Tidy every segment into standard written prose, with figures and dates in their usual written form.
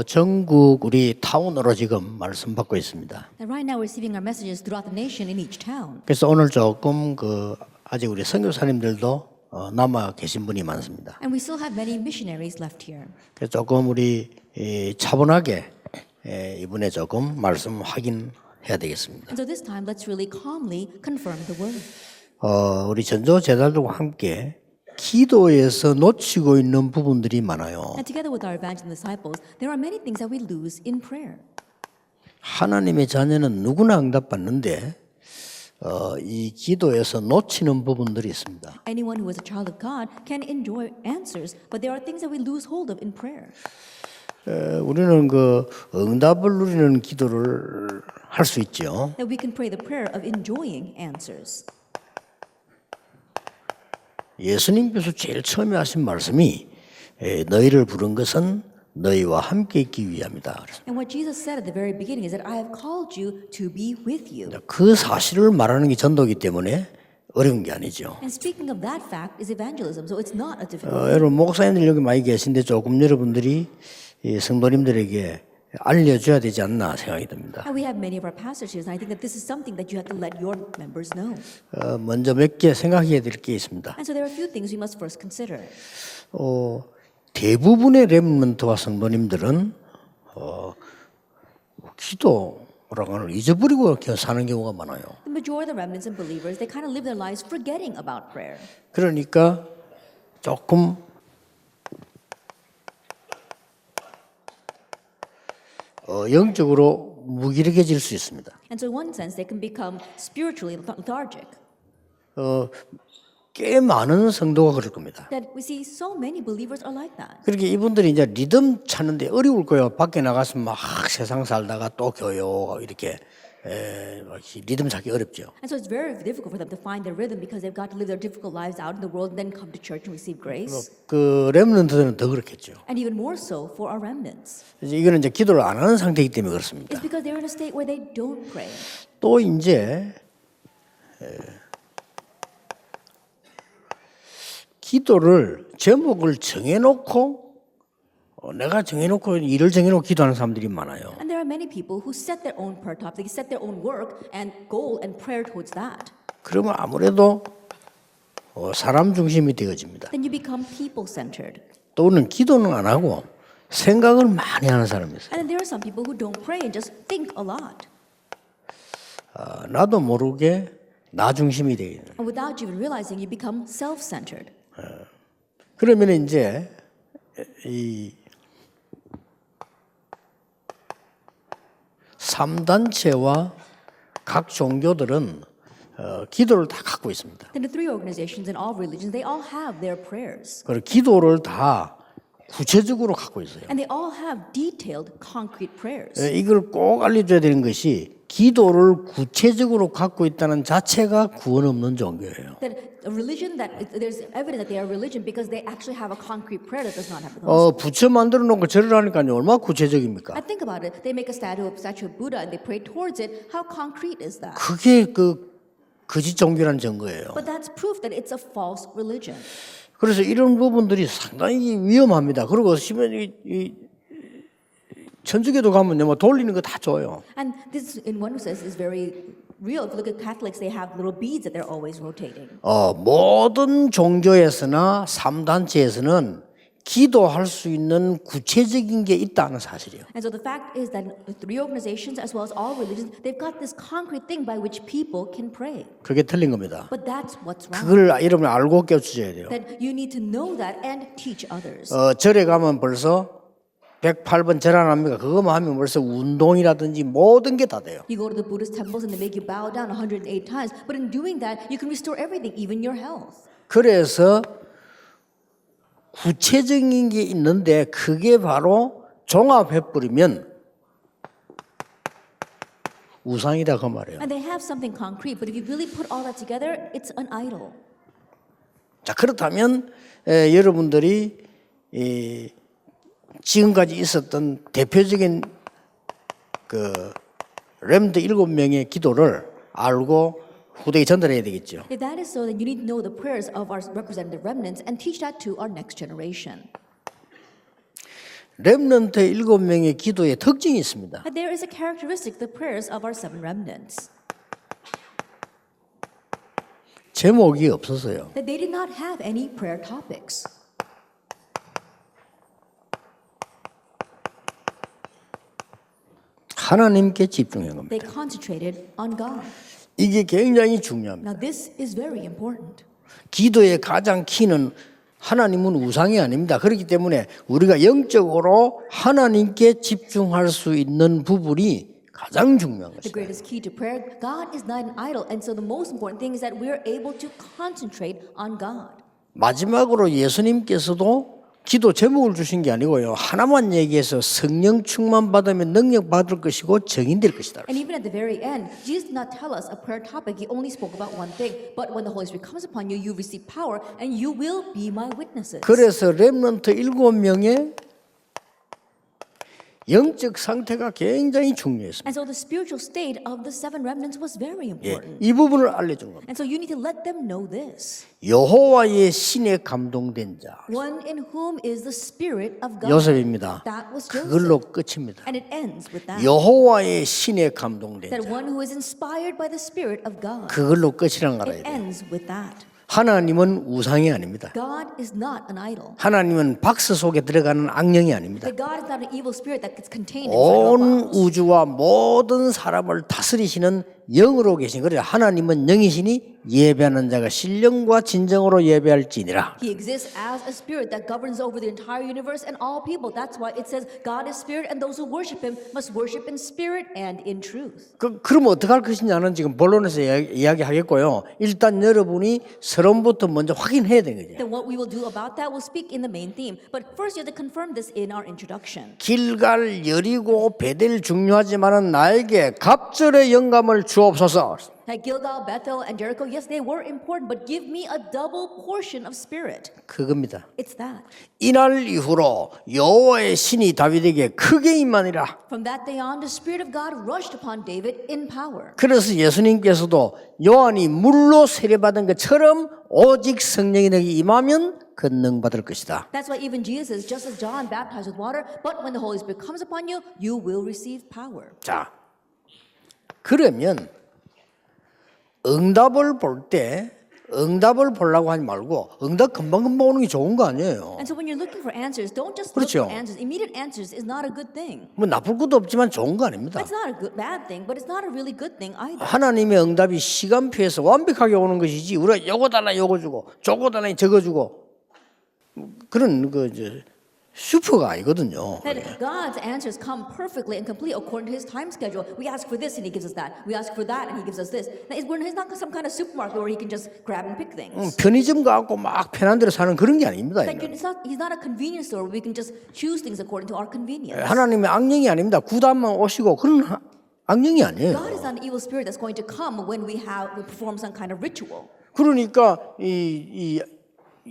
전국 우리 타운으로 지금 말씀 받고 있습니다. And right now we're receiving our messages throughout the nation in each town. 그래서 오늘 조금 아직 우리 선교사님들도 남아 계신 분이 많습니다. And we still have many missionaries left here. 그래서 조금 우리 차분하게 이번에 조금 말씀 확인해야 되겠습니다. And so this time let's really calmly confirm the word. 우리 전도 제자들과 함께 기도에서 놓치고 있는 부분들이 많아요. And together with our evangelist disciples, there are many things that we lose in prayer. 하나님의 자녀는 누구나 응답받는데 이 기도에서 놓치는 부분들이 있습니다. Anyone who is a child of God can enjoy answers, but there are things that we lose hold of in prayer. 우리는 응답을 누리는 기도를 할 수 있죠. That we can pray the prayer of enjoying answers. 예수님께서 제일 처음에 하신 말씀이 너희를 부른 것은 너희와 함께 있기 위함이다. And what Jesus said at the very beginning is that I have called you to be with you. 그 사실을 말하는 게 전도이기 때문에 어려운 게 아니죠. And speaking of that fact is evangelism, so it's not a difficult. 여러분 목사님들 여기 많이 계신데 조금 여러분들이 이 성도님들에게 알려줘야 되지 않나 생각이 듭니다. And we have many of our pastors here, and I think that this is something that you have to let your members know. 먼저 몇 개 생각해야 될 게 있습니다. And so there are a few things we must first consider. 대부분의 렘넌트와 성도님들은 기도라고 하는 걸 잊어버리고 이렇게 사는 경우가 많아요. The majority of the remnants and believers, they kind of live their lives forgetting about prayer. 그러니까 조금 영적으로 무기력해질 수 있습니다. And so in one sense, they can become spiritually lethargic. 꽤 많은 성도가 그럴 겁니다. That we see so many believers are like that. 그렇게 이분들이 이제 리듬 찾는데 어려울 거예요. 밖에 나가서 막 세상 살다가 또 교육 이렇게 리듬 찾기 어렵죠. And so it's very difficult for them to find their rhythm because they've got to live their difficult lives out in the world and then come to church and receive grace. 렘넌트들은 더 그렇겠죠. And even more so for our remnants. 이거는 이제 기도를 안 하는 상태이기 때문에 그렇습니다. It's because they're in a state where they don't pray. 또 이제 기도를 제목을 정해놓고 내가 정해놓고 일을 정해놓고 기도하는 사람들이 많아요. And there are many people who set their own prayer topic, they set their own work and goal and prayer towards that. 그러면 아무래도 사람 중심이 되어집니다. Then you become people-centered. 또는 기도는 안 하고 생각을 많이 하는 사람이 있어요. And then there are some people who don't pray and just think a lot. 나도 모르게 나 중심이 되어 있는. And without you even realizing, you become self-centered. 그러면 이제 이 3단체와 각 종교들은 기도를 다 갖고 있습니다. Then the three organizations in all religions, they all have their prayers. 그리고 기도를 다 구체적으로 갖고 있어요. And they all have detailed, concrete prayers. 이걸 꼭 알려줘야 되는 것이 기도를 구체적으로 갖고 있다는 자체가 구원 없는 종교예요. That a religion that there's evidence that they are religion because they actually have a concrete prayer that does not have the gospel. 부처 만들어 놓고 절을 하니까요. 얼마나 구체적입니까? I think about it. They make a statue of Buddha and they pray towards it. How concrete is that? 그게 거짓 종교라는 증거예요. But that's proof that it's a false religion. 그래서 이런 부분들이 상당히 위험합니다. 그리고 천주교도 가면 뭐 돌리는 거 다 줘요. And this, in one sense, is very real. If you look at Catholics, they have little beads that they're always rotating. 모든 종교에서나 3단체에서는 기도할 수 있는 구체적인 게 있다는 사실이에요. And so the fact is that the three organizations, as well as all religions, they've got this concrete thing by which people can pray. 그게 틀린 겁니다. But that's what's wrong. 그걸 여러분이 알고 깨우쳐야 돼요. That you need to know that and teach others. 절에 가면 벌써 108번 절 안 합니까? 그거만 하면 벌써 운동이라든지 모든 게 다 돼요. You go to the Buddhist temples and they make you bow down 108 times. But in doing that, you can restore everything, even your health. 그래서 구체적인 게 있는데 그게 바로 종합해버리면 우상이다 그 말이에요. And they have something concrete, but if you really put all that together, it's an idol. 자 그렇다면 여러분들이 지금까지 있었던 대표적인 렘드 7명의 기도를 알고 후대에 전달해야 되겠죠. If that is so, then you need to know the prayers of our representative remnants and teach that to our next generation. 렘넌트의 7명의 기도의 특징이 있습니다. But there is a characteristic, the prayers of our seven remnants, 제목이 없었어요. that they did not have any prayer topics. 하나님께 집중한 겁니다. They concentrated on God. 이게 굉장히 중요합니다. Now this is very important. 기도의 가장 키는 하나님은 우상이 아닙니다. 그렇기 때문에 우리가 영적으로 하나님께 집중할 수 있는 부분이 가장 중요한 The 것입니다. greatest key to prayer, God is not an idol. And so the most important thing is that we're able to concentrate on God. 마지막으로 예수님께서도 기도 제목을 주신 게 아니고요. 하나만 얘기해서 성령 충만 받으면 능력 받을 것이고 정인될 것이다. And even at the very end, Jesus did not tell us a prayer topic. He only spoke about one thing. But when the Holy Spirit comes upon you, you receive power and you will be my witnesses. 그래서 렘넌트 7명의 영적 상태가 굉장히 중요했습니다. And so the spiritual state of the seven remnants was very important. 이 부분을 알려준 겁니다. And so you need to let them know this. 여호와의 신에 감동된 자 One in whom is the Spirit of God. 요셉입니다. That was 그걸로 Joseph. 끝입니다. And it ends with that. 여호와의 신에 감동된 That 자 one who is inspired by the Spirit of God. 그걸로 끝이란 거 알아야 It 돼요. ends with that. 하나님은 우상이 아닙니다. God is not an idol. 하나님은 박스 속에 들어가는 악령이 아닙니다. That God is not an evil spirit that gets contained inside of a 온 box. 우주와 모든 사람을 다스리시는 영으로 계신 거예요. 하나님은 영이시니 예배하는 자가 신령과 진정으로 예배할지니라. He exists as a spirit that governs over the entire universe and all people. That's why it says God is spirit and those who worship him must worship in spirit and in truth. 그럼 어떻게 할 것이냐는 지금 본론에서 이야기하겠고요. 일단 여러분이 서론부터 먼저 확인해야 되는 거죠. Then what we will do about that, we'll speak in the main theme. But first you have to confirm this in our introduction. 길갈, 여리고, 베델 중요하지만은 나에게 갑절의 영감을 주옵소서. At Gilgal, Bethel, and Jericho, yes, they were important, but give me a double portion of spirit. 그겁니다. It's that. 이날 이후로 여호와의 신이 다윗에게 크게 임하니라. From that day on, the Spirit of God rushed upon David in power. 그래서 예수님께서도 요한이 물로 세례받은 것처럼 오직 성령이 너에게 임하면 권능받을 것이다. That's why even Jesus says, just as John baptized with water, but when the Holy Spirit comes upon you, you will receive power. 자, 그러면 응답을 볼 때 응답을 보려고 하지 말고 응답 금방금방 오는 게 좋은 거 아니에요. And so when you're looking for answers, don't just look 그렇죠. for answers. Immediate answers is not a good thing. 뭐 나쁠 것도 없지만 좋은 거 아닙니다. That's not a good, bad thing, but it's not a really good thing either. 하나님의 응답이 시간표에서 완벽하게 오는 것이지 우리가 요거 달라 요거 주고 저거 달라 저거 주고 그런 슈퍼가 아니거든요. That God's answers come perfectly and complete according to His time schedule. We ask for this and He gives us that. We ask for that and He gives us this. Now, He's not some kind of supermarket where He can just grab and pick things. 편의점 가고 막 편한 대로 사는 그런 게 아닙니다. Like He's not a convenience store where we can just choose things according to our convenience. 하나님의 악령이 아닙니다. 구단만 오시고 그런 악령이 아니에요. God is not an evil spirit that's going to come when we perform some kind of ritual. 그러니까 이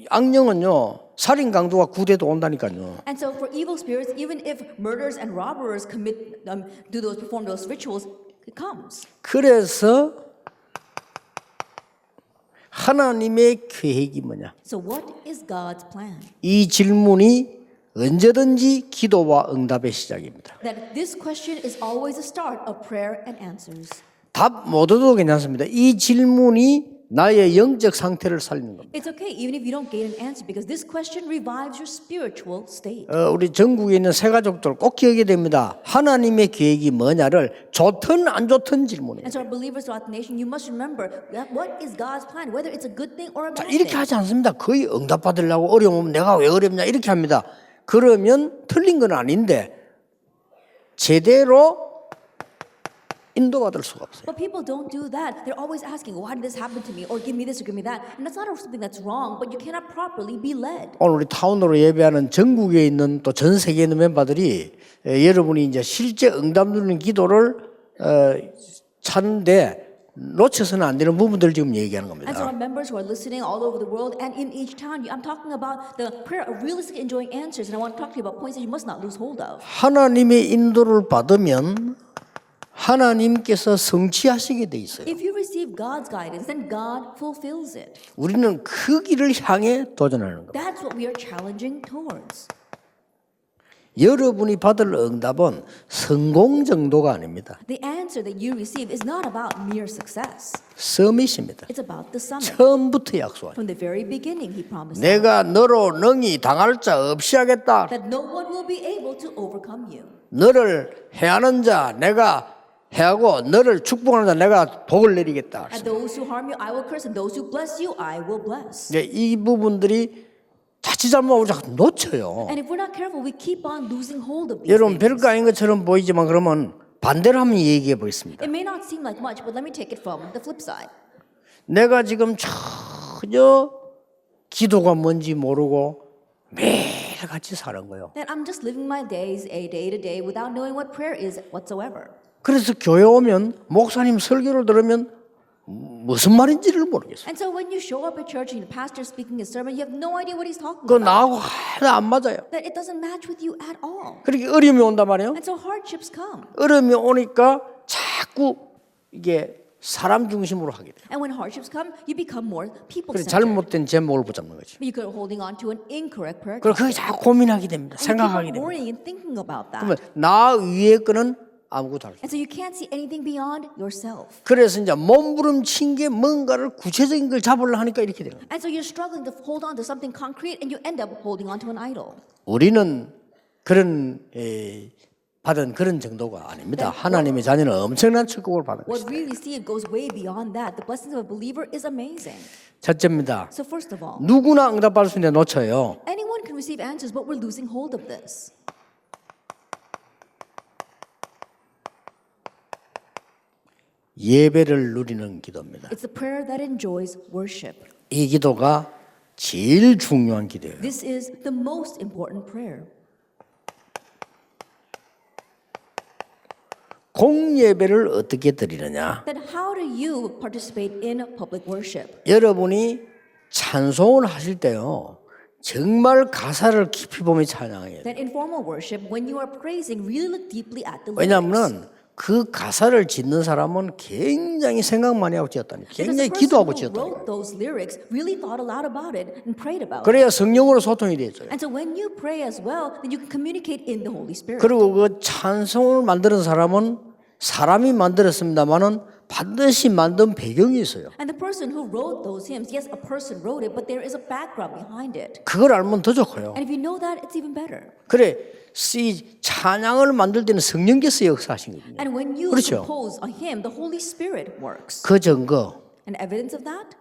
악령은요 살인 강도와 구대도 온다니까요. And so for evil spirits, even if murderers and robbers perform those rituals, it comes. 그래서 하나님의 계획이 뭐냐? So what is God's plan? 이 질문이 언제든지 기도와 응답의 시작입니다. That this question is always the start of prayer and answers. 답 못 얻어도 괜찮습니다. 이 질문이 나의 영적 상태를 살리는 겁니다. It's okay even if you don't get an answer because this question revives your spiritual state. 우리 전국에 있는 새 가족들 꼭 기억해야 됩니다. 하나님의 계획이 뭐냐를 좋든 안 좋든 질문해요. And so our believers throughout the nation, you must remember that what is God's plan, whether it's a good thing or a bad 이렇게 thing. 하지 않습니다. 거의 응답 받으려고 어려우면 내가 왜 어렵냐 이렇게 합니다. 그러면 틀린 건 아닌데 제대로 인도받을 수가 없어요. But people don't do that. They're always asking, why did this happen to me? Or give me this or give me that. And that's not something that's wrong, but you cannot properly be led. 오늘 우리 타운으로 예배하는 전국에 있는 또 전 세계에 있는 멤버들이 여러분이 이제 실제 응답 누리는 기도를 찾는데 놓쳐서는 안 되는 부분들 지금 얘기하는 겁니다. And so our members who are listening all over the world and in each town, I'm talking about the prayer of realistically enjoying answers. And I want to talk to you about points that you must not lose hold of. 하나님의 인도를 받으면 하나님께서 성취하시게 돼 있어요. If you receive God's guidance, then God fulfills it. 우리는 그 길을 향해 도전하는 겁니다. That's what we are challenging towards. 여러분이 받을 응답은 성공 정도가 아닙니다. The answer that you receive is not about mere success. 서밋입니다. It's about the summit. 처음부터 약속하죠. From the very beginning, he promised 내가 너로 능히 당할 자 없이 하겠다. that no one will be able to overcome you. 너를 해하는 자 내가 해하고 너를 축복하는 자 내가 복을 내리겠다. And those who harm you, I will curse, and those who bless you, I will bless. 네, 이 부분들이 자칫 잘못하면 자꾸 놓쳐요. And if we're not careful, we keep on losing hold of these 여러분 things. 별거 아닌 것처럼 보이지만 그러면 반대로 한번 얘기해 보겠습니다. It may not seem like much, but let me take it from the flip side. 내가 지금 전혀 기도가 뭔지 모르고 매일같이 사는 거예요. That I'm just living my days a day to day without knowing what prayer is whatsoever. 그래서 교회 오면 목사님 설교를 들으면 무슨 말인지를 모르겠어요. And so when you show up at church and the pastor is speaking a sermon, you have no idea what he's talking 그 about. 나하고 하나도 안 맞아요. That it doesn't match with you at all. 그렇게 어려움이 온단 말이에요. And so hardships come. 어려움이 오니까 자꾸 이게 사람 중심으로 하게 돼요. And when hardships come, you become more people 그래서 centered. 잘못된 제목을 붙잡는 거죠. But you are holding on to an incorrect prayer. 그리고 그게 자꾸 고민하게 됩니다. And you keep 생각하게 on 됩니다. worrying and thinking about that. 그러면 나 위에 거는 아무것도 할 수 없어요. And so you can't see anything beyond yourself. 그래서 이제 몸부림친 게 뭔가를 구체적인 걸 잡으려 하니까 이렇게 되는 거예요. And so you're struggling to hold on to something concrete and you end up holding on to an idol. 우리는 그런 받은 그런 정도가 아닙니다. 하나님의 자녀는 엄청난 축복을 받은 What 것이다. we receive goes way beyond that. The blessings of a believer is amazing. 첫째입니다. So first of all, 누구나 응답받을 수 있는데 놓쳐요. anyone can receive answers, but we're losing hold of this. 예배를 누리는 기도입니다. It's a prayer that enjoys worship. 이 기도가 제일 중요한 기도예요. This is the most important prayer. 공예배를 어떻게 드리느냐? Then how do you participate in public worship? 여러분이 찬송을 하실 때요. 정말 가사를 깊이 보며 찬양해야 돼요. That in formal worship, when you are praising, really look deeply at the lyrics. 왜냐하면 그 가사를 짓는 사람은 굉장히 생각 많이 하고 지었다니. Because 굉장히 the person 기도하고 who 지었다니. wrote those lyrics really thought a lot about it and prayed about it. 그래야 성령으로 소통이 되죠. And so when you pray as well, then you can communicate in the Holy Spirit. 그리고 그 찬송을 만드는 사람은 사람이 만들었습니다만은 반드시 만든 배경이 있어요. And the person who wrote those hymns, yes, a person wrote it, but there is a background behind it. 그걸 알면 더 좋고요. And if you know that, it's even better. 그래, 이 찬양을 만들 때는 성령께서 역사하신 거거든요. And when you 그렇죠. compose a hymn, the Holy Spirit works. 그 증거, And evidence of that?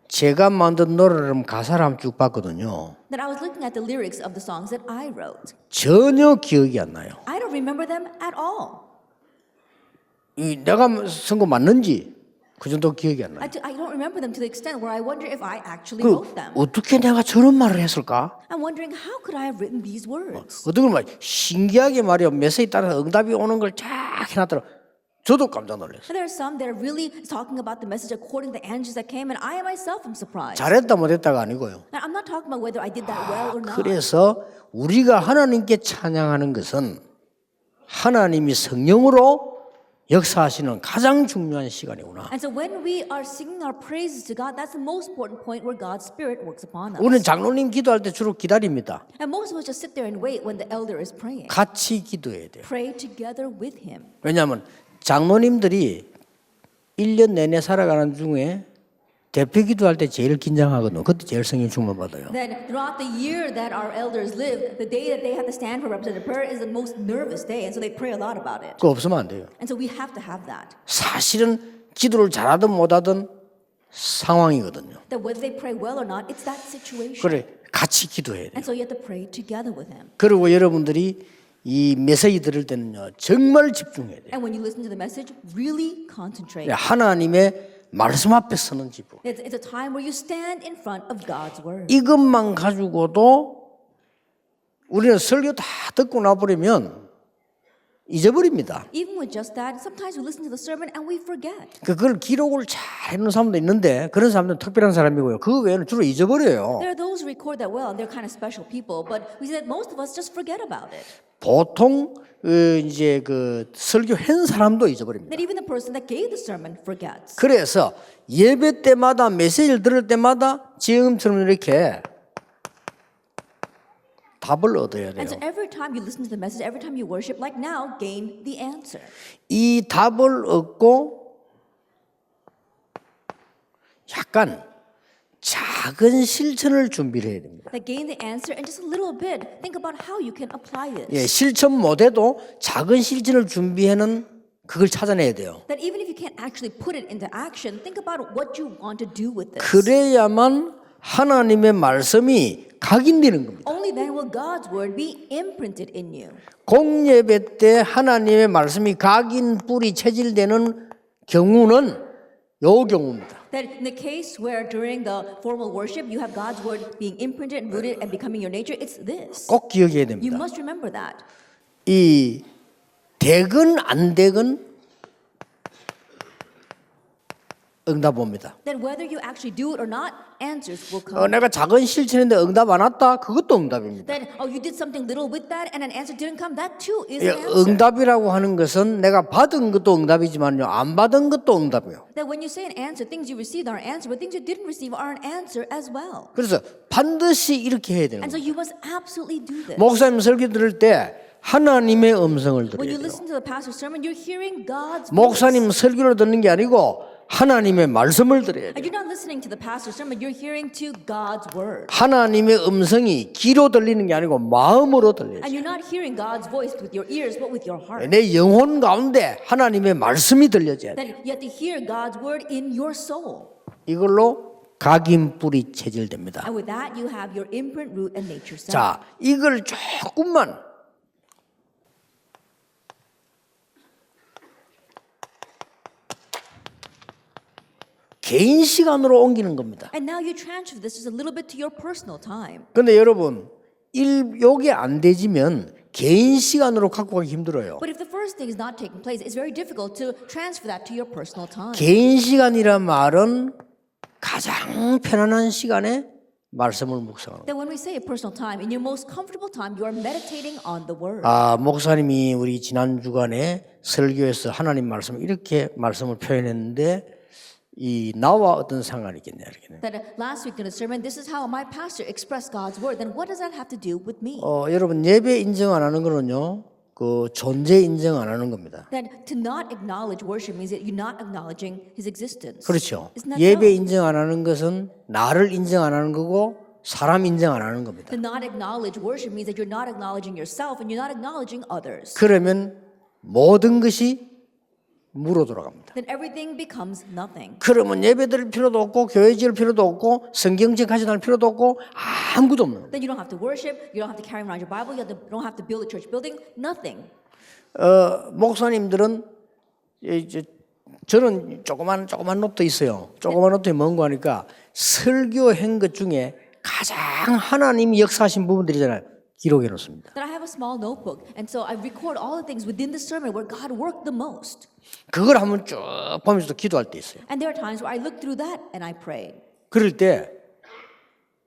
제가 만든 노래를 가사를 한번 쭉 봤거든요. That I was looking at the lyrics of the songs that I wrote. 전혀 기억이 안 나요. I don't remember them at all. 내가 쓴 거 맞는지 그 정도 기억이 안 나요. I don't remember them to the extent where I wonder if I actually 그 wrote them. 어떻게 내가 저런 말을 했을까? I'm wondering how could I have written these words? 어떻게 보면 신기하게 말이요. 메시지 따라서 응답이 오는 걸 쫙 해놨더라. 저도 깜짝 놀랐어요. And there are some that are really talking about the message according to the answers that came, and I myself am surprised. 잘했다 못했다가 아니고요. Now, I'm not talking about whether I did that well or not. 그래서 우리가 하나님께 찬양하는 것은 하나님이 성령으로 역사하시는 가장 중요한 시간이구나. And so when we are singing our praises to God, that's the most important point where God's Spirit works upon us. 우리는 장로님 기도할 때 주로 기다립니다. And most of us just sit there and wait when the elder is praying. 같이 기도해야 돼요. Pray together with him. 왜냐하면 장로님들이 1년 내내 살아가는 중에 대표 기도할 때 제일 긴장하거든요. 그때 제일 성령 충만 받아요. Then throughout the year that our elders live, the day that they have to stand for representative prayer is the most nervous day, and so they pray a lot about it. 그거 없으면 안 돼요. And so we have to have that. 사실은 기도를 잘하든 못하든 상황이거든요. That whether they pray well or not, it's that situation. 그래 같이 기도해야 돼요. And so you have to pray together with him. 그리고 여러분들이 이 메시지 들을 때는요 정말 집중해야 돼요. And when you listen to the message, really concentrate. 하나님의 말씀 앞에 서는 지부. It's a time where you stand in front of God's word. 이것만 가지고도 우리는 설교 다 듣고 나버리면 잊어버립니다. Even with just that, sometimes we listen to the sermon and we forget. 그걸 기록을 잘 해놓은 사람도 있는데 그런 사람들은 특별한 사람이고요. 그 외에는 주로 잊어버려요. There are those who record that well, and they're kind of special people, but we see that most of us just forget about it. 보통 이제 그 설교한 사람도 잊어버립니다. That even the person that gave the sermon forgets. 그래서 예배 때마다 메시지를 들을 때마다 지금처럼 이렇게 답을 얻어야 돼요. And so every time you listen to the message, every time you worship, like now, gain the answer. 이 답을 얻고 약간 작은 실천을 준비를 해야 됩니다. That gain the answer and just a little bit. Think about how you can apply this. 예, 실천 못해도 작은 실천을 준비하는 그걸 찾아내야 돼요. That even if you can't actually put it into action, think about what you want to do with this. 그래야만 하나님의 말씀이 각인되는 겁니다. Only then will God's word be imprinted in you. 공예배 때 하나님의 말씀이 각인 뿌리 체질되는 경우는 요 경우입니다. That in the case where during the formal worship you have God's word being imprinted and rooted and becoming your nature, it's this. 꼭 기억해야 You 됩니다. must remember that. 이 되건 안 되건 응답 옵니다. That whether you actually do it or not, answers will come. 내가 작은 실천인데 응답 안 왔다? 그것도 응답입니다. That you did something little with that and an answer didn't come, that too is 예, an answer. 응답이라고 하는 것은 내가 받은 것도 응답이지만요, 안 받은 것도 응답이에요. That when you say an answer, things you received are an answer, but things you didn't receive are an answer as well. 그래서 반드시 이렇게 해야 되는 And so 거예요. you must absolutely do this. 목사님 설교 들을 때 하나님의 음성을 When 들어야 you 돼요. listen to the pastor's sermon, you're hearing God's voice. 목사님 설교를 듣는 게 아니고 하나님의 말씀을 들어야 And 돼요. you're not listening to the pastor's sermon, you're hearing to God's word. 하나님의 음성이 귀로 들리는 게 아니고 마음으로 들려요. And you're not hearing God's voice with your ears, but with your heart. 내 영혼 가운데 하나님의 말씀이 들려져야 돼. That you have to hear God's word in your soul. 이걸로 각인 뿌리 체질됩니다. And with that, you have your imprint, root, and nature set. 자, 이걸 조금만 개인 시간으로 옮기는 겁니다. And now you transfer this just a little bit to your personal time. 근데 여러분, 요게 안 되지면 개인 시간으로 갖고 가기 힘들어요. But if the first thing is not taking place, it's very difficult to transfer that to your personal time. 개인 시간이란 말은 가장 편안한 시간에 말씀을 묵상하는 거예요. That when we say personal time, in your most comfortable time, you are meditating on the word. 목사님이 우리 지난 주간에 설교에서 하나님 말씀 이렇게 말씀을 표현했는데 이 나와 어떤 상관이 있겠냐 이렇게. That last week in the sermon, this is how my pastor expressed God's word. Then what does that have to do with me? 여러분 예배 인정 안 하는 거는요. 그 존재 인정 안 하는 겁니다. That to not acknowledge worship means that you're not acknowledging His existence. 그렇죠. Isn't that 예배 so? 인정 안 하는 것은 나를 인정 안 하는 거고 사람 인정 안 하는 겁니다. To not acknowledge worship means that you're not acknowledging yourself and you're not acknowledging others. 그러면 모든 것이 무로 돌아갑니다. Then everything becomes nothing. 그러면 예배 드릴 필요도 없고 교회 지을 필요도 없고 성경책 가져다닐 필요도 없고 아무것도 없는 거예요. Then you don't have to worship, you don't have to carry around your Bible, you don't have to build a church building, nothing. 목사님들은 이제 저는 조그만 노트 있어요. 조그만 노트에 뭔가 하니까 설교한 것 중에 가장 하나님이 역사하신 부분들이잖아요. 기록해 놓습니다. That I have a small notebook, and so I record all the things within the sermon where God worked the most. 그걸 한번 쭉 보면서 기도할 때 있어요. And there are times where I look through that and I pray. 그럴 때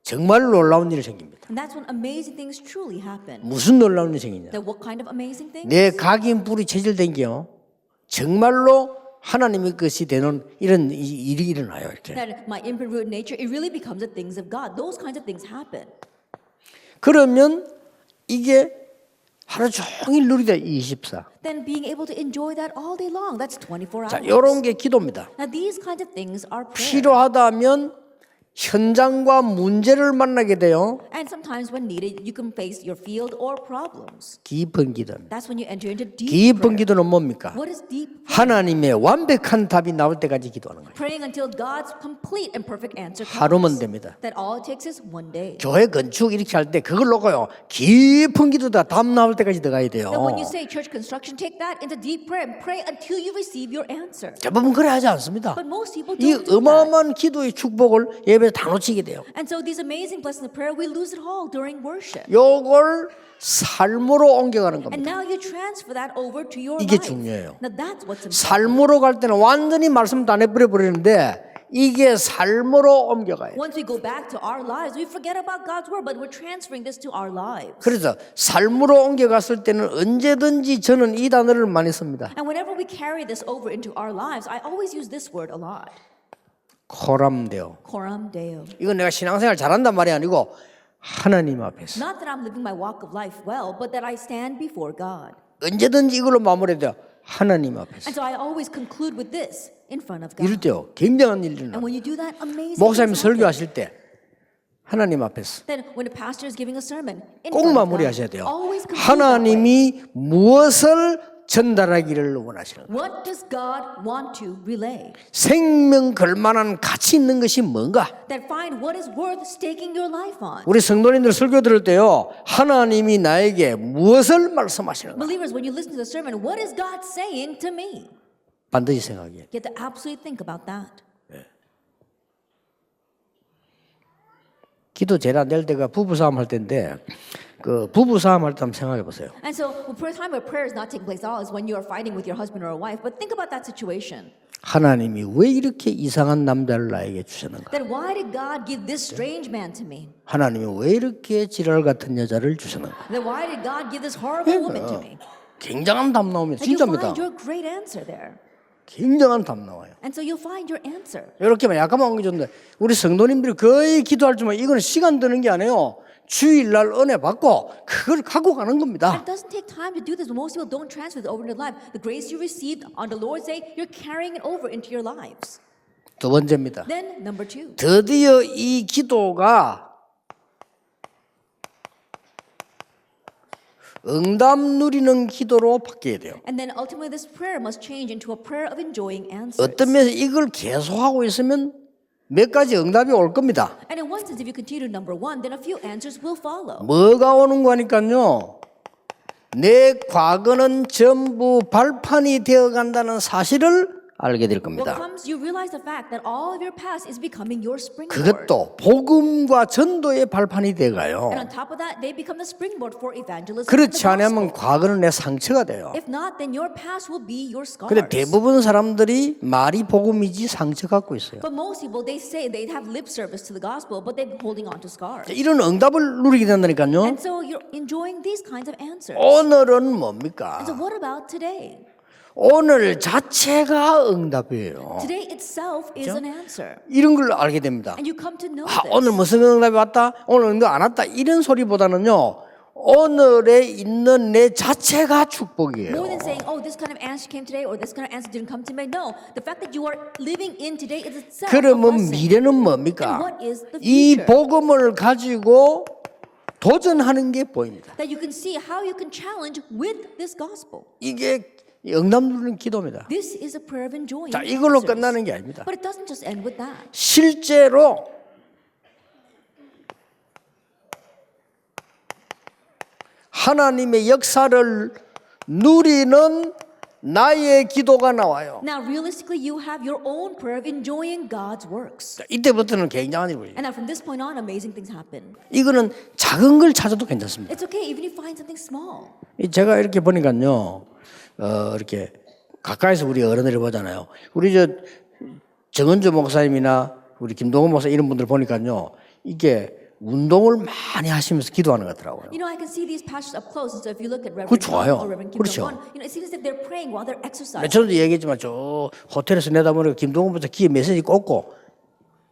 정말 놀라운 일이 생깁니다. And that's when amazing things truly happen. 무슨 놀라운 일이 생기냐? That what kind of amazing things? 내 각인 뿌리 체질된 게요. 정말로 하나님의 것이 되는 이런 일이 일어나요. 이렇게. That my imprint root nature, it really becomes the things of God. Those kinds of things happen. 그러면 이게 하루 종일 누리다 24. Then being able to enjoy that all day long, that's 24 hours. 자, 이런 게 기도입니다. Now these kinds of things are prayer. 필요하다면 현장과 문제를 만나게 돼요. And sometimes when needed, you can face your field or problems. 깊은 기도입니다. That's when you enter into deep 깊은 prayer. 기도는 뭡니까? What is deep? 하나님의 완벽한 답이 나올 때까지 기도하는 거예요. Praying until God's complete and perfect answer 하루면 comes. 됩니다. That all it takes is one day. 교회 건축 이렇게 할 때 그걸 놓고요. 깊은 기도다 답 나올 때까지 들어가야 돼요. That when you say church construction, take that into deep prayer and pray until you receive your answer. 대부분 그래 하지 않습니다. But most people 이 don't do that. 어마어마한 기도의 축복을 예배에 다 놓치게 돼요. And so these amazing blessings of prayer, we lose it all during worship. 요걸 삶으로 옮겨가는 And 겁니다. now you transfer that over to your 이게 life. 중요해요. Now that's what's important. 삶으로 갈 때는 완전히 말씀 다 내버려 버리는데 이게 삶으로 옮겨가요. Once we go back to our lives, we forget about God's word, but we're transferring this to our lives. 그래서 삶으로 옮겨갔을 때는 언제든지 저는 이 단어를 많이 씁니다. And whenever we carry this over into our lives, I always use this word a lot. 코람데오. Coram Deo. 이건 내가 신앙생활 잘한단 말이 아니고 하나님 앞에서 Not that I'm living my walk of life well, but that I stand before God. 언제든지 이걸로 마무리해야 돼요. 하나님 앞에서. And so I always conclude with this in front of God. 이럴 때요. 굉장한 일이 And 일어나요. when you do that, amazing 목사님 things happen. 설교하실 때 하나님 앞에서 Then when the pastor is giving a sermon, in 꼭 front of 마무리하셔야 God, 돼요. always conclude that way. 하나님이 무엇을 전달하기를 원하시는 거예요. What does God want to relay? 생명 걸만한 가치 있는 것이 뭔가? That find what is worth staking your life on. 우리 성도님들 설교 들을 때요. 하나님이 나에게 무엇을 말씀하시는가? Believers, when you listen to the sermon, what is God saying to me? 반드시 생각해요. You have to absolutely think about that. 기도 제일 안 될 때가 부부싸움 할 때인데 그 부부싸움 할 때 한번 생각해 보세요. And so, the time where prayer is not taking place at all is when you are fighting with your husband or a wife. But think about that situation. 하나님이 왜 이렇게 이상한 남자를 나에게 주셨는가? Then why did God give this strange man to me? 하나님이 왜 이렇게 지랄 같은 여자를 주셨는가? Then why did God give this horrible woman to me? 굉장한 답 나옵니다. And you 진짜입니다. find your great answer there. 굉장한 답 나와요. And so you'll find your answer. 이렇게만 약간만 옮겨줬는데 우리 성도님들이 거의 기도할 줄만 이거는 시간 드는 게 아니에요. 주일날 은혜 받고 그걸 갖고 가는 겁니다. It doesn't take time to do this. Most people don't transfer it over into life. The grace you received on the Lord's Day, you're carrying it over into your lives. 두 번째입니다. Then number 2. 드디어 이 기도가 응답 누리는 기도로 바뀌어야 돼요. And then ultimately this prayer must change into a prayer of enjoying answers. 어떤 면에서 이걸 계속하고 있으면 몇 가지 응답이 올 겁니다. And in one sense, if you continue to number 1, then a few answers will follow. 뭐가 오는 거니까요. 내 과거는 전부 발판이 되어 간다는 사실을 알게 될 What 겁니다. comes, you realize the fact that all of your past is becoming your springboard. 그것도 복음과 전도의 발판이 돼 가요. And on top of that, they become the springboard for evangelism. and the 그렇지 않으면 gospel. 과거는 내 상처가 돼요. If not, then your past will be your scars. 근데 대부분 사람들이 말이 복음이지 상처 갖고 있어요. But most people, they say they have lip service to the gospel, but they're holding on to scars. 이런 응답을 누리게 된다니까요. And so you're enjoying these kinds of answers. 오늘은 뭡니까? And so what about today? 오늘 자체가 응답이에요. Today itself is an answer. 이런 걸 알게 됩니다. And you come to know 아, this. 오늘 무슨 응답이 왔다? 오늘 응답 안 왔다? 이런 소리보다는요. 오늘에 있는 내 자체가 축복이에요. More than saying, oh, this kind of answer came today or this kind of answer didn't come to me. No, the fact that you are living in today is itself a 그러면 blessing. 미래는 뭡니까? And what is the 이 future? 복음을 가지고 도전하는 게 보입니다. That you can see how you can challenge with this gospel. 이게 응답 누리는 기도입니다. This is a prayer of enjoying 자, 이걸로 answers. 끝나는 게 아닙니다. But it doesn't just end with that. 실제로 하나님의 역사를 누리는 나의 기도가 나와요. Now, realistically, you have your own prayer of enjoying God's works. 자, 이때부터는 굉장한 일이 벌어요. And now from this point on, amazing things happen. 이거는 작은 걸 찾아도 괜찮습니다. It's okay even if you find something small. 제가 이렇게 보니까요, 이렇게 가까이서 우리 어른들을 보잖아요. 우리 정은주 목사님이나 우리 김동원 목사 이런 분들 보니까요, 이게 운동을 많이 하시면서 기도하는 것 같더라고요. You know, I can see these pastors up close. And so if you look at 그거 Reverend 좋아요. Kim or Reverend Kim 그렇죠. Dong-won, you know, it seems as if they're praying while they're exercising. 저도 얘기했지만 저 호텔에서 내다보니까 김동원부터 귀에 메시지 꽂고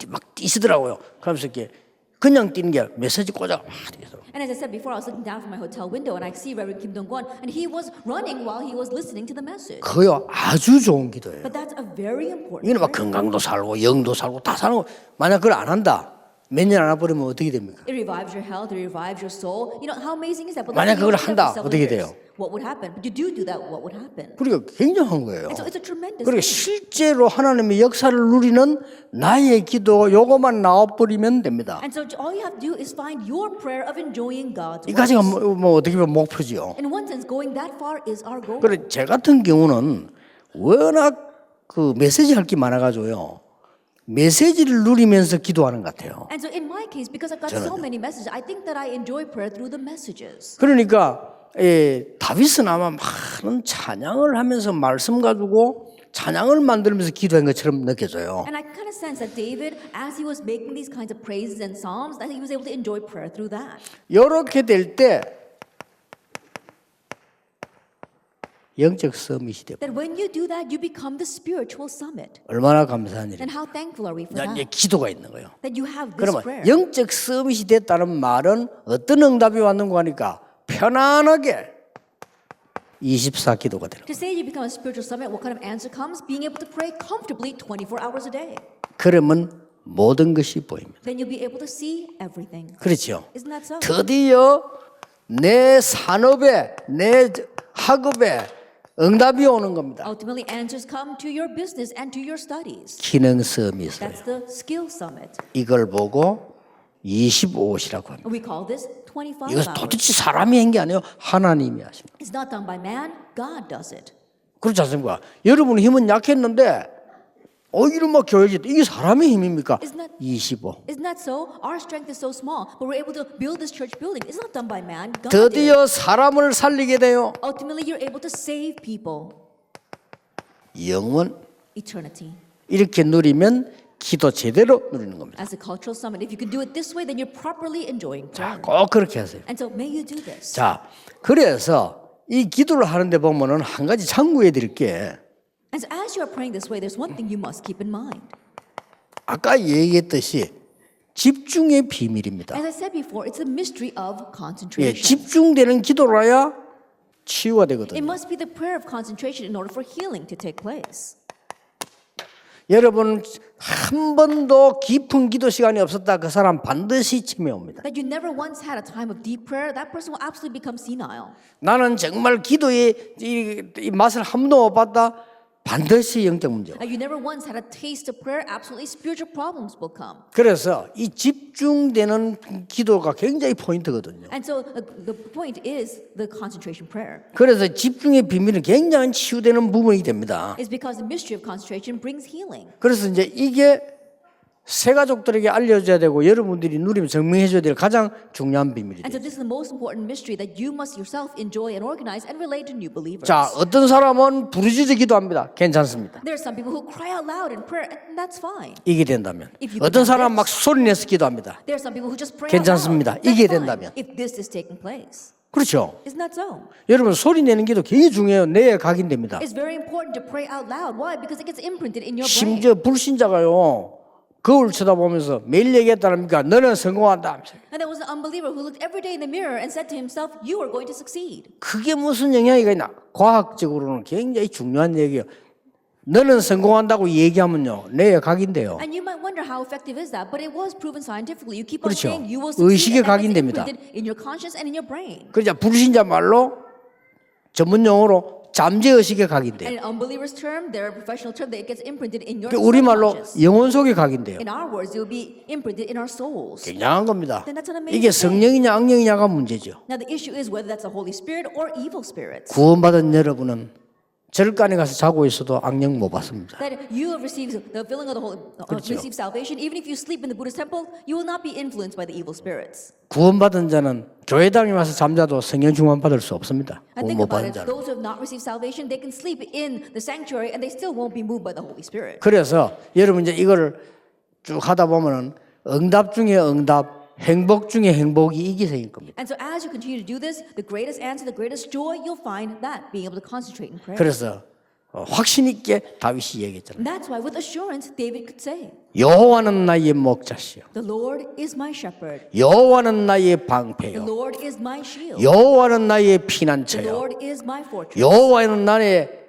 막 뛰시더라고요. 그러면서 이렇게 그냥 뛰는 게 아니라 메시지 꽂아 막 뛰더라고요. And as I said before, I was looking down from my hotel window and I see Reverend Kim Dong-won, and he was running while he was listening to the message. 그거요 아주 좋은 기도예요. But that's a very important 이거는 막 prayer. 건강도 살고 영도 살고 다 사는 거. 만약 그걸 안 한다, 몇 년 안 해버리면 어떻게 됩니까? It revives your health, it revives your soul. You know, how amazing is that? But 만약 let's say you 그걸 do that 한다, for several 어떻게 years. 돼요? What would happen? But you do that, what would happen? 그러니까 굉장한 거예요. And so it's a tremendous 그러니까 thing. 실제로 하나님의 역사를 누리는 나의 기도 요거만 나와버리면 됩니다. And so all you have to do is find your prayer of enjoying God's 이 가지가 works. 뭐 어떻게 보면 목표지요. In one sense, going that far is our goal. 그래 제 같은 경우는 워낙 그 메시지 할 게 많아가지고요. 메시지를 누리면서 기도하는 것 같아요. And so in my case, because I've got so many messages, I think that I enjoy prayer through the messages. 그러니까 다윗은 아마 많은 찬양을 하면서 말씀 가지고 찬양을 만들면서 기도한 것처럼 느껴져요. And I kind of sense that David, as he was making these kinds of praises and psalms, that he was able to enjoy prayer through that. 이렇게 될 때 영적 서밋이 되고 That when you do that, you become the spiritual summit. 얼마나 감사한 일이에요. And how thankful are we for 이제 that? 기도가 있는 거예요. That you have this 그러면 prayer. 영적 서밋이 됐다는 말은 어떤 응답이 왔는가 하니까 편안하게 24기도가 되는 거예요. To say you become a spiritual summit, what kind of answer comes? Being able to pray comfortably 24 hours a day. 그러면 모든 것이 보입니다. Then you'll be able to see everything. 그렇죠. Isn't that so? 드디어 내 산업에 내 학업에 응답이 오는 겁니다. Ultimately, answers come to your business and to your studies. 기능 서밋을 That's the skill summit. 이걸 보고 25시라고 합니다. We call this 25 이것은 hours. 도대체 사람이 한 게 아니에요. 하나님이 하십니다. It's not done by man, God does it. 그렇지 않습니까? 여러분 힘은 약했는데 이런 막 교회지 이게 사람의 힘입니까? Isn't that- 25. Isn't that so? Our strength is so small, but we're able to build this church building. It's not done by man, God did it. 드디어 사람을 살리게 돼요. Ultimately, you're able to save people. 영원 Eternity. 이렇게 누리면 기도 제대로 누리는 겁니다. As a cultural summit, if you can do it this way, then you're properly enjoying 자, prayer. 꼭 그렇게 하세요. And so may you do this. 자, 그래서 이 기도를 하는데 보면은 한 가지 참고해 드릴 게 And so as you are praying this way, there's one thing you must keep in mind. 아까 얘기했듯이 집중의 비밀입니다. As I said before, it's a mystery of 예, concentration. 집중되는 기도라야 치유가 It 되거든요. must be the prayer of concentration in order for healing to take place. 여러분 한 번도 깊은 기도 시간이 없었다 그 사람 반드시 치매 옵니다. That you never once had a time of deep prayer, that person will absolutely become senile. 나는 정말 기도의 이 맛을 한 번도 못 봤다. 반드시 영적 문제. And you never once had a taste of prayer, absolutely spiritual problems will come. 그래서 이 집중되는 기도가 굉장히 포인트거든요. And so the point is the concentration prayer. 그래서 집중의 비밀은 굉장히 치유되는 부분이 됩니다. It's because the mystery of concentration brings healing. 그래서 이제 이게 새 가족들에게 알려줘야 되고 여러분들이 누리면 증명해줘야 될 가장 중요한 비밀이에요. And so this is the most important mystery that you must yourself enjoy and organize and relate to new believers. 자, 어떤 사람은 부르짖어 기도합니다. 괜찮습니다. There are some people who cry out loud in prayer, and that's fine. 이게 된다면. If you 어떤 become 사람은 막 this- 소리내서 기도합니다. There are some people who just pray 괜찮습니다. out loud. 이게 That's fine 된다면. if this is taking place. 그렇죠. Isn't that so? 여러분 소리 내는 기도 굉장히 중요해요. 뇌에 각인됩니다. It's very important to pray out loud. Why? Because it gets imprinted in your brain. 심지어 불신자가요. 거울 쳐다보면서 매일 얘기했다니까 너는 성공한다. And there was an unbeliever who looked every day in the mirror and said to himself, "You are going to succeed." 그게 무슨 영향이 있나? 과학적으로는 굉장히 중요한 얘기예요. 너는 성공한다고 얘기하면요. 뇌에 각인돼요. And you might wonder how effective is that, but it was proven scientifically. You keep on 그렇죠. saying you will 의식에 succeed, and it's 각인됩니다. imprinted in your conscience and in your brain. 그러자 불신자 말로 전문 용어로 잠재의식에 각인돼요. And in unbelievers' term, their professional term, that it gets imprinted in your 우리 말로 subconscious. 영혼 속에 각인돼요. In our words, it will be imprinted in our souls. 굉장한 겁니다. Then that's an amazing 이게 thing. 성령이냐 악령이냐가 문제죠. Now the issue is whether that's the Holy Spirit or evil spirits. 구원받은 여러분은 절간에 가서 자고 있어도 악령 못 받습니다. That you have received the filling of the Holy, 그렇죠. receive salvation, even if you sleep in the Buddhist temple, you will not be influenced by the evil spirits. 구원받은 자는 교회당에 와서 잠자도 성령 충만 받을 수 없습니다. And 구원 think 못 받은 about it. 자는. Those who have not received salvation, they can sleep in the sanctuary and they still won't be moved by the Holy Spirit. 그래서 여러분 이제 이거를 쭉 하다 보면은 응답 중에 응답, 행복 중에 행복이 이게 생길 겁니다. And so as you continue to do this, the greatest answer, the greatest joy, you'll find that being able to concentrate in prayer. 그래서 확신 있게 다윗이 얘기했잖아요. And that's why with assurance, David could say, 여호와는 나의 목자시요, "The Lord is my shepherd. 여호와는 나의 The 방패요, Lord is my shield. 여호와는 나의 The 피난처요, Lord is my fortress. 여호와는 나의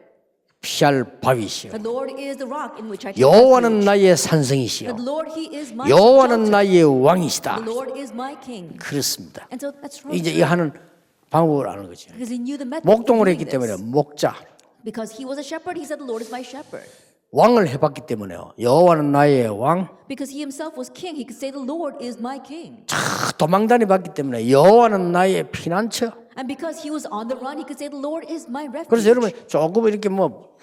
피할 바위시요, The Lord is the rock in which I take 여호와는 refuge. 나의 The 산성이시요, Lord, He is my 여호와는 shelter. 나의 왕이시다. The Lord is my king." 그렇습니다. And so that's right. 이제 이 하는 방법을 아는 거죠. Because he knew the method. 목동을 of 했기 doing 때문에 this. 목자, Because he was a shepherd, he said, "The Lord is my shepherd." 왕을 해봤기 때문에요. 여호와는 나의 왕, Because he himself was king, he could say, "The Lord is my king." 도망다니 봤기 때문에 여호와는 나의 피난처. And because he was on the run, he could say, "The Lord is my refuge." 그래서 여러분 조금 이렇게 뭐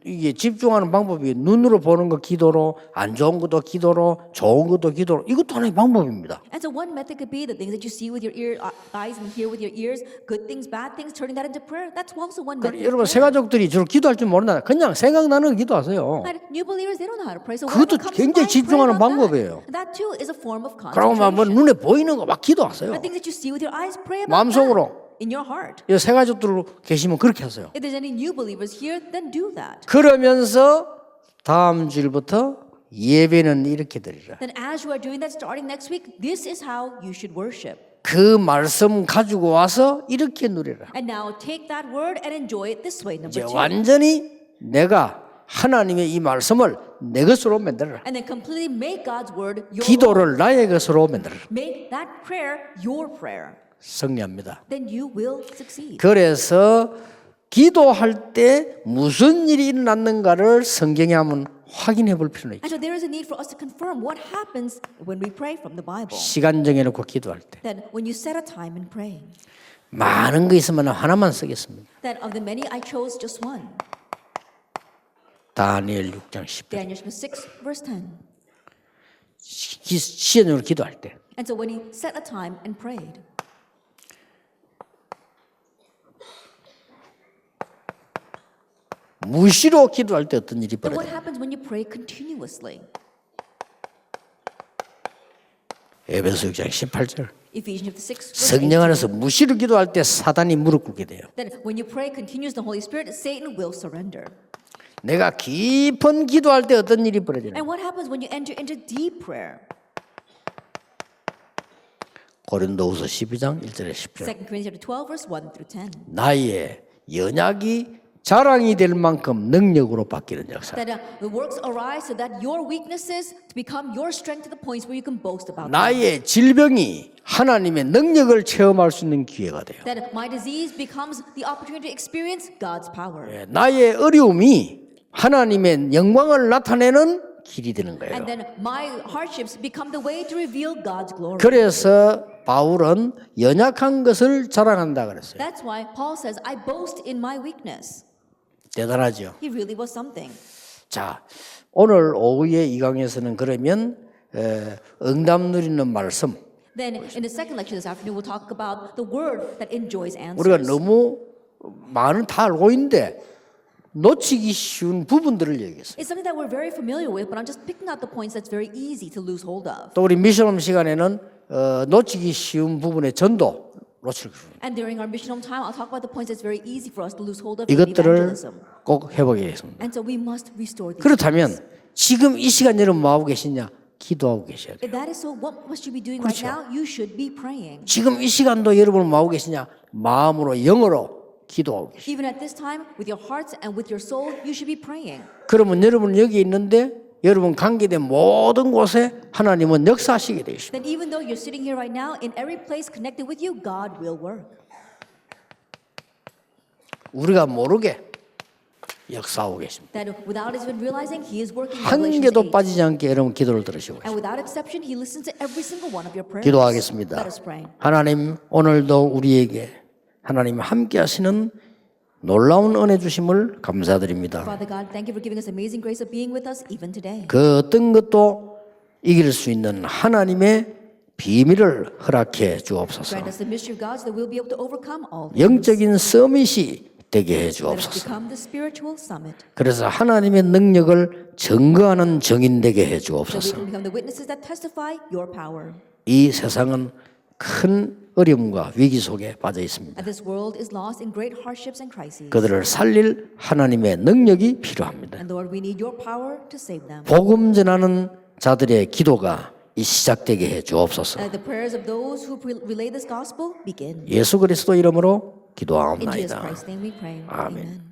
이게 집중하는 방법이 눈으로 보는 거 기도로, 안 좋은 것도 기도로, 좋은 것도 기도로, 이것도 하나의 방법입니다. And so one method could be the things that you see with your eyes and hear with your ears, good things, bad things, turning that into prayer. That's also one method. of 여러분 prayer. 새가족들이 저를 기도할 줄 모른다. 그냥 생각나는 거 기도하세요. And new believers, they don't know how to pray. So 그것도 whatever comes to 굉장히 mind, pray 집중하는 about 방법이에요. that. That too is a form of 그러고 막 concentration. 눈에 보이는 거 막 기도하세요. The things that you see with your eyes, pray about 마음속으로 in your heart. 이 새 가족들 계시면 그렇게 하세요. If there's any new believers here, then do that. 그러면서 다음 주일부터 예배는 이렇게 드리라. Then as you are doing that starting next week, this is how you should worship. 그 말씀 가지고 와서 이렇게 누리라. And now take that word and enjoy it this way. 이제 Number 2. 완전히 내가 하나님의 이 말씀을 내 것으로 만들어라. And then completely make God's word your own. 기도를 나의 것으로 만들어라. Make that prayer your prayer. 승리합니다. Then you will succeed. 그래서 기도할 때 무슨 일이 일어났는가를 성경에 한번 확인해 볼 필요는 있죠. And so there is a need for us to confirm what happens when we pray from the Bible. 시간 정해놓고 기도할 때 Then when you set a time in praying. 많은 거 있으면 하나만 쓰겠습니다. Then of the many I chose just one. 다니엘 6장 10절. Daniel 6 verse 10. 시간으로 기도할 때 And so when he set a time and prayed. 무시로 기도할 때 어떤 일이 Then what 벌어져요? happens when you pray continuously? 에베소 6장 18절. Ephesians 6 verse 18. 성령 안에서 무시로 기도할 때 사단이 무릎 꿇게 돼요. Then when you pray continues the Holy Spirit, Satan will surrender. 내가 깊은 기도할 때 어떤 일이 벌어지냐? And what happens when you enter into deep prayer? 고린도후서 12장 1절에 10절. 2 Corinthians 12 verse 1 through 10. 나의 연약이 자랑이 될 만큼 능력으로 바뀌는 역사. That the works arise so that your weaknesses become your strength to the points where you can boast about them. 나의 질병이 하나님의 능력을 체험할 수 있는 기회가 돼요. That my disease becomes the opportunity to experience God's power. 나의 어려움이 하나님의 영광을 나타내는 길이 되는 거예요. And then my hardships become the way to reveal God's glory. 그래서 바울은 연약한 것을 자랑한다 그랬어요. That's why Paul says, I boast in my weakness. 대단하죠. He really was something. 자, 오늘 오후에 이 강에서는 그러면 응답 누리는 말씀. Then in the second lecture this afternoon, we'll talk about the word that enjoys 우리가 answers. 너무 많은 다 알고 있는데 놓치기 쉬운 부분들을 얘기했어요. It's something that we're very familiar with, but I'm just picking out the points that's very easy to lose hold of. 또 우리 미션홈 시간에는 놓치기 쉬운 부분의 전도 놓칠 거예요. And during our mission home time, I'll talk about the points that's very easy for us to lose hold of in 이것들을 evangelism. 꼭 회복해야겠습니다. And so we must restore these. 그렇다면 지금 이 시간 여러분 뭐 하고 계시냐? 기도하고 계셔야 돼요. If that is so, what must you be doing right now? You should be praying. 지금 이 시간도 여러분 뭐 하고 계시냐? 마음으로 영어로 기도하고 계세요. Even at this time, with your hearts and with your soul, you should be praying. 그러면 여러분 여기 있는데 여러분 관계된 모든 곳에 하나님은 역사하시게 되어 있습니다. Then even though you're sitting here right now, in every place connected with you, God will work. 우리가 모르게 역사하고 계십니다. That without us even realizing, He is working. 한 Revelation 개도 8. 빠지지 않게 여러분 기도를 들으시고 And without exception, He listens to every single one of your prayers. 기도하겠습니다. Let us pray. 하나님 오늘도 우리에게 하나님 함께 하시는 놀라운 은혜 주심을 감사드립니다. Father God, thank you for giving us amazing grace of being with us even today. 그 어떤 것도 이길 수 있는 하나님의 비밀을 허락해 주옵소서. Grant us the mystery of God so that we'll be able to overcome all things. 영적인 서밋이 되게 해 Let us 주옵소서. become the spiritual summit. 그래서 하나님의 능력을 증거하는 증인 되게 해 So we 주옵소서. can become the witnesses that testify your power. 이 세상은 큰 어려움과 위기 속에 빠져 있습니다. And this world is lost in great hardships and crises. 그들을 살릴 하나님의 능력이 필요합니다. And Lord, we need your power to save them. 복음 전하는 자들의 기도가 이 시작되게 해 주옵소서. Let the prayers of those who relay this gospel begin. 예수 그리스도 이름으로 In Jesus 기도하옵나이다. Christ's name we pray. 아멘. Amen.